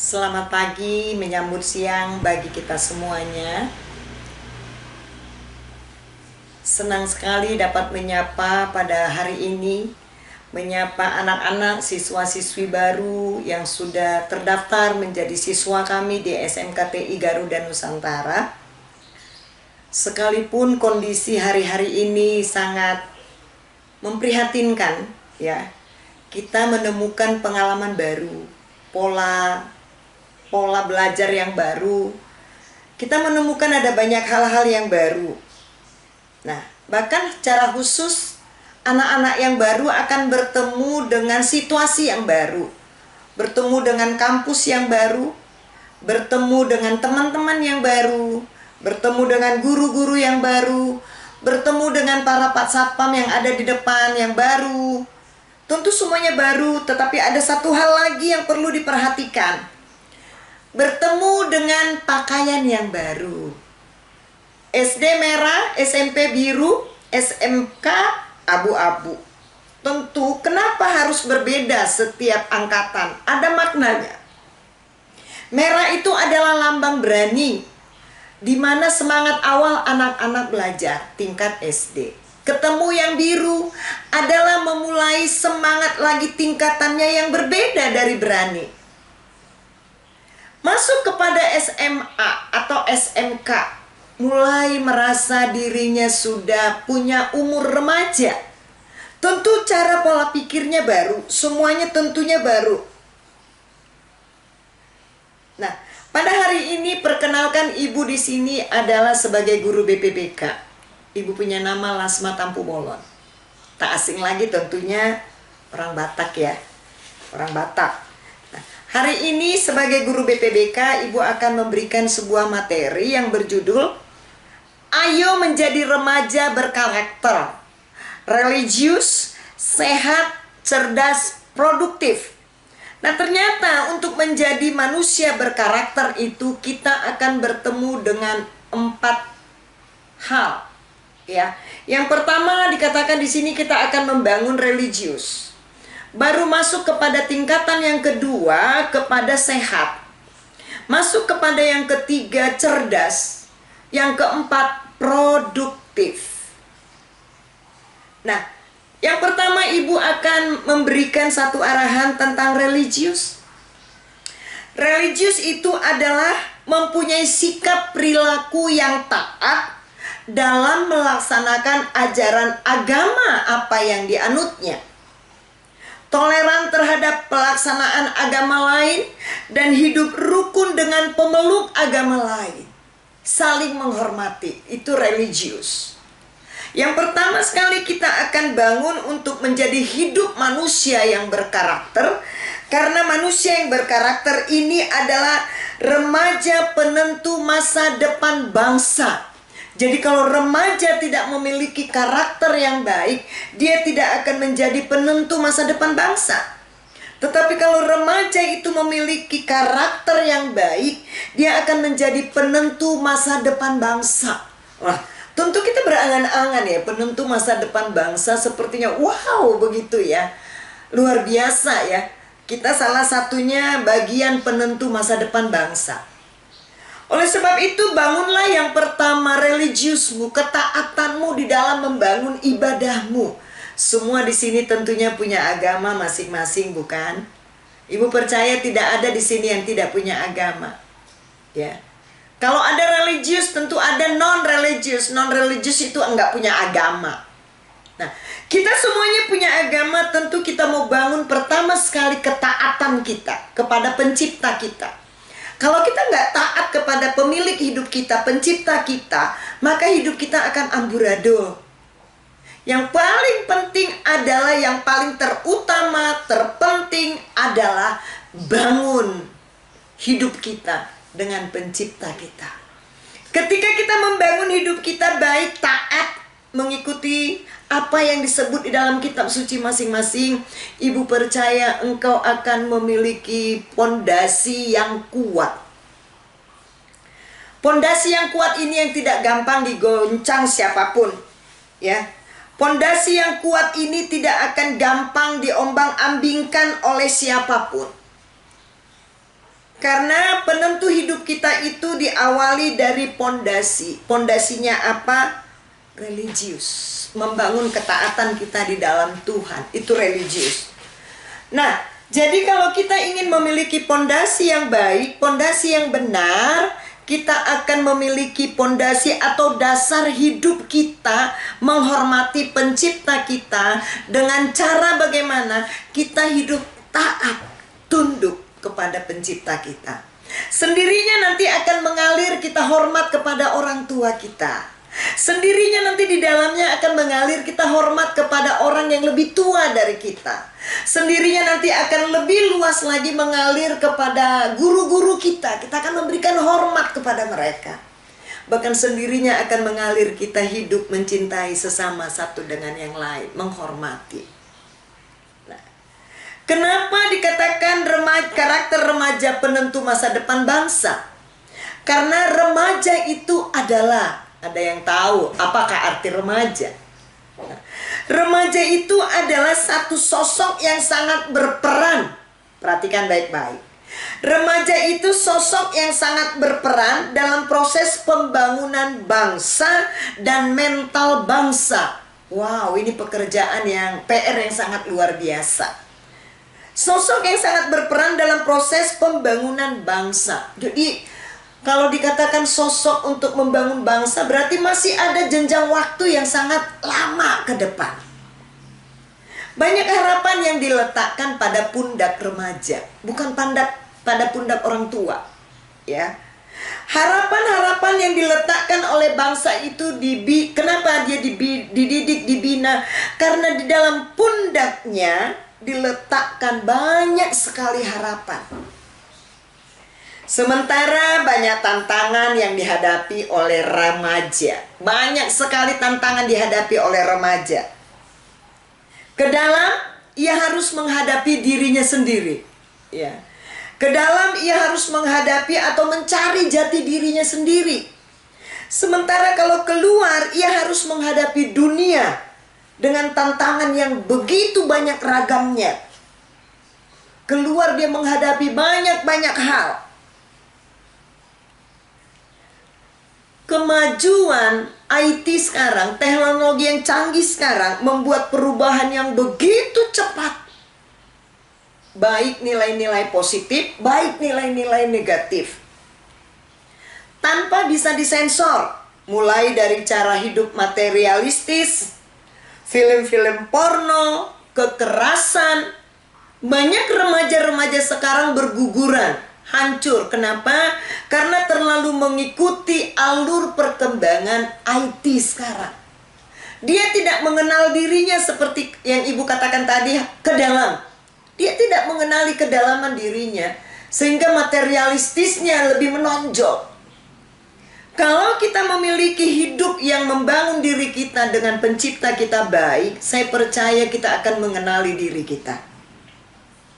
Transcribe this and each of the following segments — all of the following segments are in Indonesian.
Selamat pagi, menyambut siang bagi kita semuanya. Senang sekali dapat menyapa pada hari ini, menyapa anak-anak siswa-siswi baru yang sudah terdaftar menjadi siswa kami di SMKTI Garuda Nusantara. Sekalipun kondisi hari-hari ini sangat memprihatinkan, ya, kita menemukan pengalaman baru, pola belajar yang baru. Kita menemukan ada banyak hal-hal yang baru. Nah, bahkan secara khusus anak-anak yang baru akan bertemu dengan situasi yang baru, bertemu dengan kampus yang baru, bertemu dengan teman-teman yang baru, bertemu dengan guru-guru yang baru, bertemu dengan para pak satpam yang ada di depan yang baru. Tentu semuanya baru, tetapi ada satu hal lagi yang perlu diperhatikan. Bertemu dengan pakaian yang baru. SD merah, SMP biru, SMK abu-abu. Tentu kenapa harus berbeda setiap angkatan? Ada maknanya. Merah itu adalah lambang berani, di mana semangat awal anak-anak belajar tingkat SD. Ketemu yang biru adalah memulai semangat lagi tingkatannya yang berbeda dari berani. Masuk kepada SMA atau SMK, mulai merasa dirinya sudah punya umur remaja. Tentu cara pola pikirnya baru, semuanya tentunya baru. Nah, pada hari ini perkenalkan ibu di sini adalah sebagai guru BPBK. Ibu punya nama Lasma Tampu Bolon. Tak asing lagi tentunya orang Batak, ya. Orang Batak. Hari ini sebagai guru BPBK, Ibu akan memberikan sebuah materi yang berjudul Ayo Menjadi Remaja Berkarakter, Religius, Sehat, Cerdas, Produktif. Nah, ternyata untuk menjadi manusia berkarakter itu kita akan bertemu dengan 4 hal. Ya. Yang pertama dikatakan di sini kita akan membangun religius. Baru masuk kepada tingkatan yang kedua, kepada sehat. Masuk kepada yang ketiga, cerdas. Yang keempat, produktif. Nah, yang pertama ibu akan memberikan satu arahan tentang religius. Religius itu adalah mempunyai sikap perilaku yang taat dalam melaksanakan ajaran agama apa yang dianutnya. Toleran terhadap pelaksanaan agama lain dan hidup rukun dengan pemeluk agama lain. Saling menghormati, itu religius. Yang pertama sekali kita akan bangun untuk menjadi hidup manusia yang berkarakter. Karena manusia yang berkarakter ini adalah remaja penentu masa depan bangsa. Jadi kalau remaja tidak memiliki karakter yang baik, dia tidak akan menjadi penentu masa depan bangsa. Tetapi kalau remaja itu memiliki karakter yang baik, dia akan menjadi penentu masa depan bangsa. Wah, tentu kita berangan-angan ya, penentu masa depan bangsa sepertinya wow begitu ya. Luar biasa ya. Kita salah satunya bagian penentu masa depan bangsa. Oleh sebab itu bangunlah yang pertama religiusmu, ketaatanmu di dalam membangun ibadahmu. Semua di sini tentunya punya agama masing-masing, bukan? Ibu percaya tidak ada di sini yang tidak punya agama. Ya. Kalau ada religius tentu ada non-religius. Non-religius itu enggak punya agama. Nah, kita semuanya punya agama, tentu kita mau bangun pertama sekali ketaatan kita kepada pencipta kita. Kalau kita nggak taat kepada pemilik hidup kita, pencipta kita, maka hidup kita akan amburadul. Yang paling penting adalah, yang paling terutama, terpenting adalah bangun hidup kita dengan pencipta kita. Ketika kita membangun hidup kita baik, taat, mengikuti apa yang disebut di dalam kitab suci masing-masing, ibu percaya engkau akan memiliki pondasi yang kuat. Pondasi yang kuat ini yang tidak gampang digoncang siapapun, ya. Pondasi yang kuat ini tidak akan gampang diombang-ambingkan oleh siapapun. Karena penentu hidup kita itu diawali dari pondasi. Pondasinya apa? Religius. Membangun ketaatan kita di dalam Tuhan. Itu religius. Nah, jadi kalau kita ingin memiliki pondasi yang baik, pondasi yang benar, kita akan memiliki pondasi atau dasar hidup kita menghormati pencipta kita dengan cara bagaimana kita hidup taat, tunduk kepada pencipta kita. Sendirinya nanti akan mengalir kita hormat kepada orang tua kita. Sendirinya nanti di dalamnya akan mengalir kita hormat kepada orang yang lebih tua dari kita. Sendirinya nanti akan lebih luas lagi mengalir kepada guru-guru kita. Kita akan memberikan hormat kepada mereka. Bahkan sendirinya akan mengalir kita hidup mencintai sesama satu dengan yang lain, menghormati. Kenapa dikatakan karakter remaja penentu masa depan bangsa? Karena remaja itu adalah, ada yang tahu apakah arti remaja? Remaja itu adalah satu sosok yang sangat berperan. Perhatikan baik-baik. Remaja itu sosok yang sangat berperan dalam proses pembangunan bangsa dan mental bangsa. Wow, ini pekerjaan yang PR yang sangat luar biasa. Sosok yang sangat berperan dalam proses pembangunan bangsa. Jadi kalau dikatakan sosok untuk membangun bangsa, berarti masih ada jenjang waktu yang sangat lama ke depan. Banyak harapan yang diletakkan pada pundak remaja, bukan pada pundak orang tua. Ya, harapan-harapan yang diletakkan oleh bangsa itu kenapa dia dididik, dibina? Karena di dalam pundaknya diletakkan banyak sekali harapan. Sementara banyak tantangan yang dihadapi oleh remaja. Banyak sekali tantangan dihadapi oleh remaja. Ke dalam ia harus menghadapi dirinya sendiri. Ya. Ke dalam ia harus menghadapi atau mencari jati dirinya sendiri. Sementara kalau keluar ia harus menghadapi dunia dengan tantangan yang begitu banyak ragamnya. Keluar dia menghadapi banyak-banyak hal. Kemajuan IT sekarang, teknologi yang canggih sekarang membuat perubahan yang begitu cepat. Baik nilai-nilai positif, baik nilai-nilai negatif. Tanpa bisa disensor. Mulai dari cara hidup materialistis, film-film porno, kekerasan. Banyak remaja-remaja sekarang berguguran, hancur. Kenapa? Karena terlalu mengikuti alur perkembangan IT sekarang. Dia tidak mengenal dirinya seperti yang ibu katakan tadi, ke dalam. Dia tidak mengenali kedalaman dirinya, sehingga materialistisnya lebih menonjol. Kalau kita memiliki hidup yang membangun diri kita dengan pencipta kita baik, saya percaya kita akan mengenali diri kita.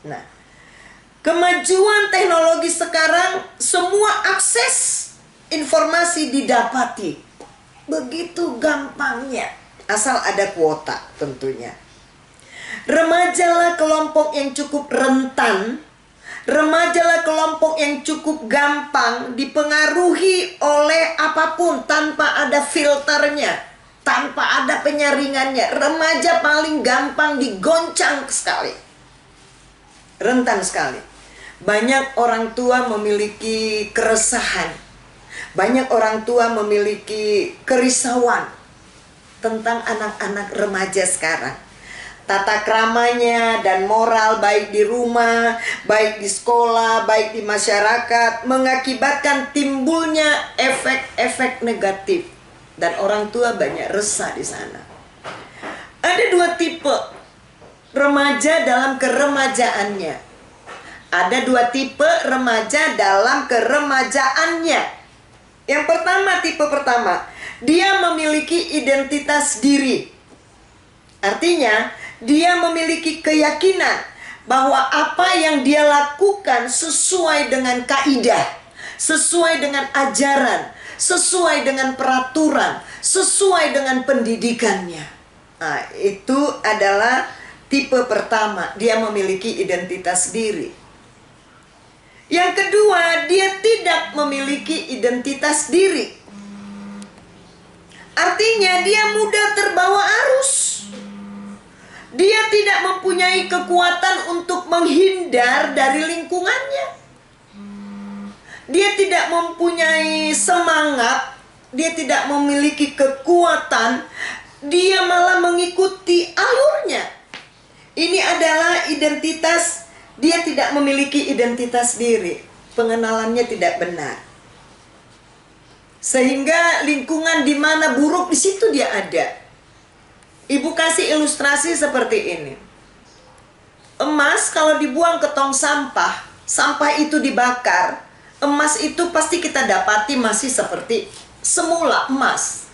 Nah, kemajuan teknologi sekarang, semua akses informasi didapati. Begitu gampangnya, asal ada kuota tentunya. Remajalah kelompok yang cukup rentan. Remajalah kelompok yang cukup gampang dipengaruhi oleh apapun tanpa ada filternya, tanpa ada penyaringannya. Remaja paling gampang digoncang sekali. Rentan sekali. Banyak orang tua memiliki keresahan. Banyak orang tua memiliki kerisauan tentang anak-anak remaja sekarang. Tata kramanya dan moral baik di rumah, baik di sekolah, baik di masyarakat mengakibatkan timbulnya efek-efek negatif. Dan orang tua banyak resah di sana. Ada dua tipe remaja dalam keremajaannya. Ada dua tipe remaja dalam keremajaannya. Yang pertama, tipe pertama, dia memiliki identitas diri. Artinya, dia memiliki keyakinan bahwa apa yang dia lakukan sesuai dengan kaidah, sesuai dengan ajaran, sesuai dengan peraturan, sesuai dengan pendidikannya. Nah, itu adalah tipe pertama, dia memiliki identitas diri. Yang kedua, dia tidak memiliki identitas diri. Artinya dia mudah terbawa arus. Dia tidak mempunyai kekuatan untuk menghindar dari lingkungannya. Dia tidak mempunyai semangat. Dia tidak memiliki kekuatan. Dia malah mengikuti alurnya. Ini adalah identitas. Dia tidak memiliki identitas diri. Pengenalannya tidak benar. Sehingga lingkungan di mana buruk, di situ dia ada. Ibu kasih ilustrasi seperti ini. Emas kalau dibuang ke tong sampah, sampah itu dibakar, emas itu pasti kita dapati masih seperti semula emas.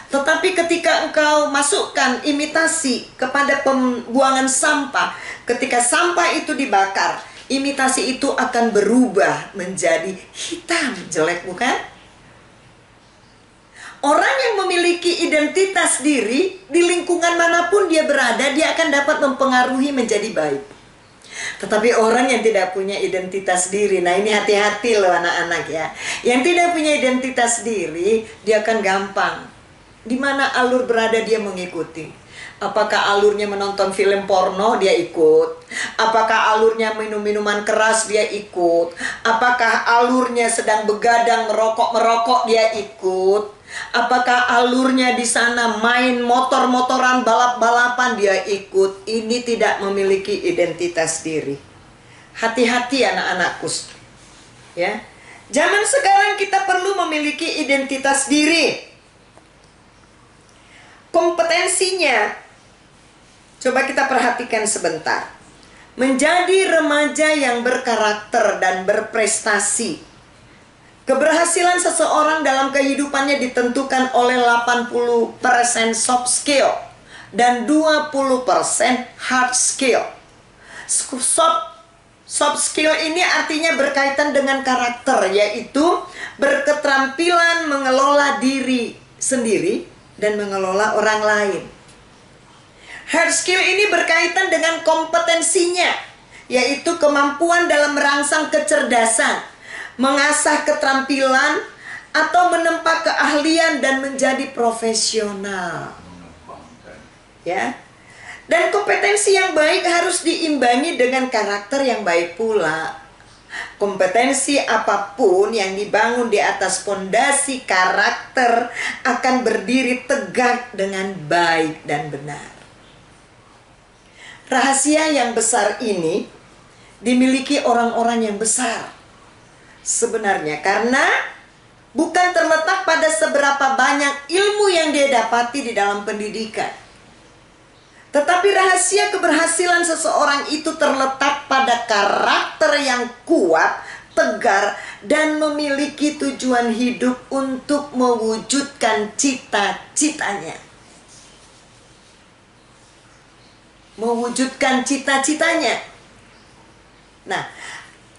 Tetapi ketika engkau masukkan imitasi kepada pembuangan sampah, ketika sampah itu dibakar, imitasi itu akan berubah menjadi hitam, jelek, bukan? Orang yang memiliki identitas diri, di lingkungan manapun dia berada, dia akan dapat mempengaruhi menjadi baik. Tetapi orang yang tidak punya identitas diri, nah ini hati-hati loh anak-anak ya. Yang tidak punya identitas diri, dia akan gampang. Di mana alur berada dia mengikuti. Apakah alurnya menonton film porno, dia ikut. Apakah alurnya minum minuman keras, dia ikut. Apakah alurnya sedang begadang merokok, dia ikut. Apakah alurnya di sana main motor-motoran, balap-balapan, dia ikut. Ini tidak memiliki identitas diri. Hati-hati anak-anakku. Ya. Zaman sekarang kita perlu memiliki identitas diri. Kompetensinya, coba kita perhatikan sebentar. Menjadi remaja yang berkarakter dan berprestasi. Keberhasilan seseorang dalam kehidupannya ditentukan oleh 80% soft skill dan 20% hard skill. Soft skill ini artinya berkaitan dengan karakter, yaitu berketerampilan mengelola diri sendiri dan mengelola orang lain. Hard skill ini berkaitan dengan kompetensinya, yaitu kemampuan dalam merangsang kecerdasan, mengasah keterampilan, atau menempa keahlian dan menjadi profesional. Ya. Dan kompetensi yang baik harus diimbangi dengan karakter yang baik pula. Kompetensi apapun yang dibangun di atas fondasi karakter akan berdiri tegak dengan baik dan benar. Rahasia yang besar ini dimiliki orang-orang yang besar. Sebenarnya karena bukan terletak pada seberapa banyak ilmu yang dia dapati di dalam pendidikan. Tetapi rahasia keberhasilan seseorang itu terletak pada karakter yang kuat, tegar, dan memiliki tujuan hidup untuk mewujudkan cita-citanya. Mewujudkan cita-citanya. Nah,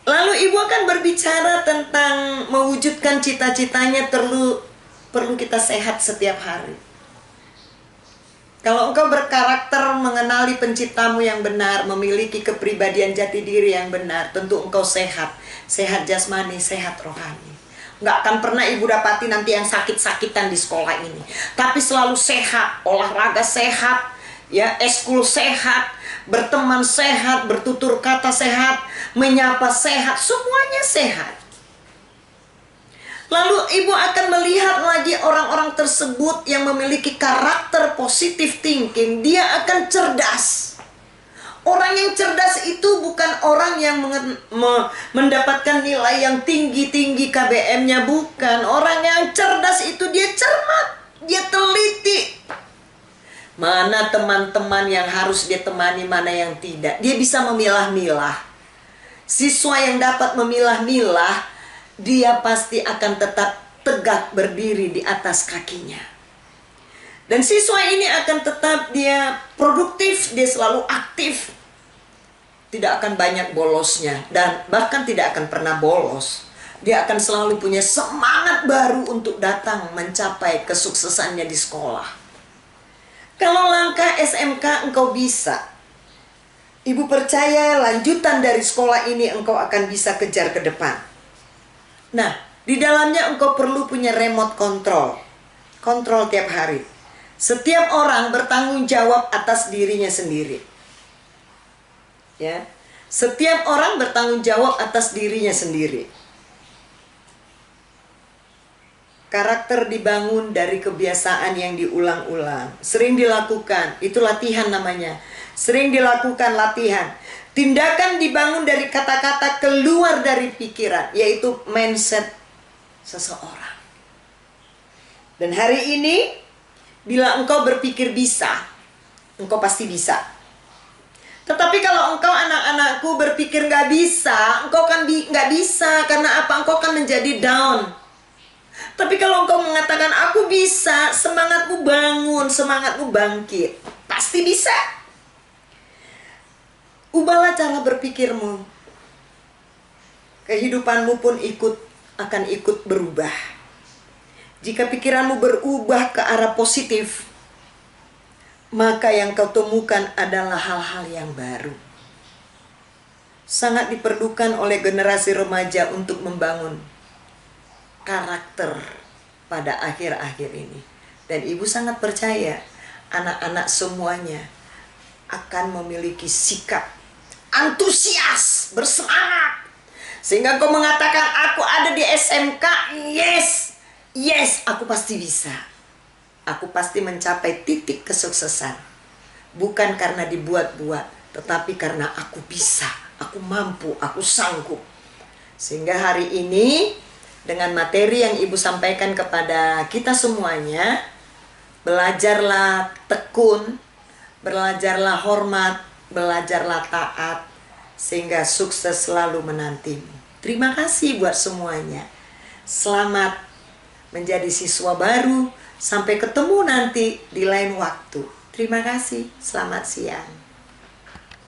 lalu ibu akan berbicara tentang mewujudkan cita-citanya perlu kita sehat setiap hari. Kalau engkau berkarakter mengenali penciptamu yang benar, memiliki kepribadian jati diri yang benar, tentu engkau sehat. Sehat jasmani, sehat rohani. Nggak akan pernah ibu dapati nanti yang sakit-sakitan di sekolah ini. Tapi selalu sehat, olahraga sehat, ya, eskul sehat, berteman sehat, bertutur kata sehat, menyapa sehat, semuanya sehat. Lalu ibu akan melihat lagi orang-orang tersebut yang memiliki karakter positive thinking. Dia akan cerdas. Orang yang cerdas itu bukan orang yang mendapatkan nilai yang tinggi-tinggi KBM-nya, bukan. Orang yang cerdas itu dia cermat, dia teliti. Mana teman-teman yang harus dia temani, mana yang tidak. Dia bisa memilah-milah. Siswa yang dapat memilah-milah, dia pasti akan tetap tegak berdiri di atas kakinya. Dan siswa ini akan tetap dia produktif, dia selalu aktif. Tidak akan banyak bolosnya, dan bahkan tidak akan pernah bolos. Dia akan selalu punya semangat baru untuk datang mencapai kesuksesannya di sekolah. Kalau langkah SMK engkau bisa, Ibu percaya lanjutan dari sekolah ini engkau akan bisa kejar ke depan. Nah, di dalamnya engkau perlu punya remote control. Kontrol tiap hari. Setiap orang bertanggung jawab atas dirinya sendiri. Ya. Setiap orang bertanggung jawab atas dirinya sendiri. Karakter dibangun dari kebiasaan yang diulang-ulang. Sering dilakukan, itu latihan namanya. Sering dilakukan latihan. Tindakan dibangun dari kata-kata keluar dari pikiran, yaitu mindset seseorang. Dan hari ini, bila engkau berpikir bisa, engkau pasti bisa. Tetapi kalau engkau anak-anakku berpikir nggak bisa, engkau kan nggak bisa. Karena apa? Engkau akan menjadi down. Tapi kalau engkau mengatakan aku bisa, semangatmu bangun, semangatmu bangkit, pasti bisa. Ubahlah cara berpikirmu. Kehidupanmu pun akan ikut berubah. Jika pikiranmu berubah ke arah positif, maka yang kau temukan adalah hal-hal yang baru. Sangat diperlukan oleh generasi remaja untuk membangun karakter pada akhir-akhir ini. Dan ibu sangat percaya anak-anak semuanya akan memiliki sikap antusias, bersemangat, sehingga kau mengatakan aku ada di SMK, yes, aku pasti bisa. Aku pasti mencapai titik kesuksesan. Bukan karena dibuat-buat, tetapi karena aku bisa, aku mampu, aku sanggup. Sehingga hari ini dengan materi yang ibu sampaikan kepada kita semuanya, belajarlah tekun, belajarlah hormat, belajarlah taat, sehingga sukses selalu menantimu. Terima kasih buat semuanya. Selamat menjadi siswa baru. Sampai ketemu nanti di lain waktu. Terima kasih. Selamat siang.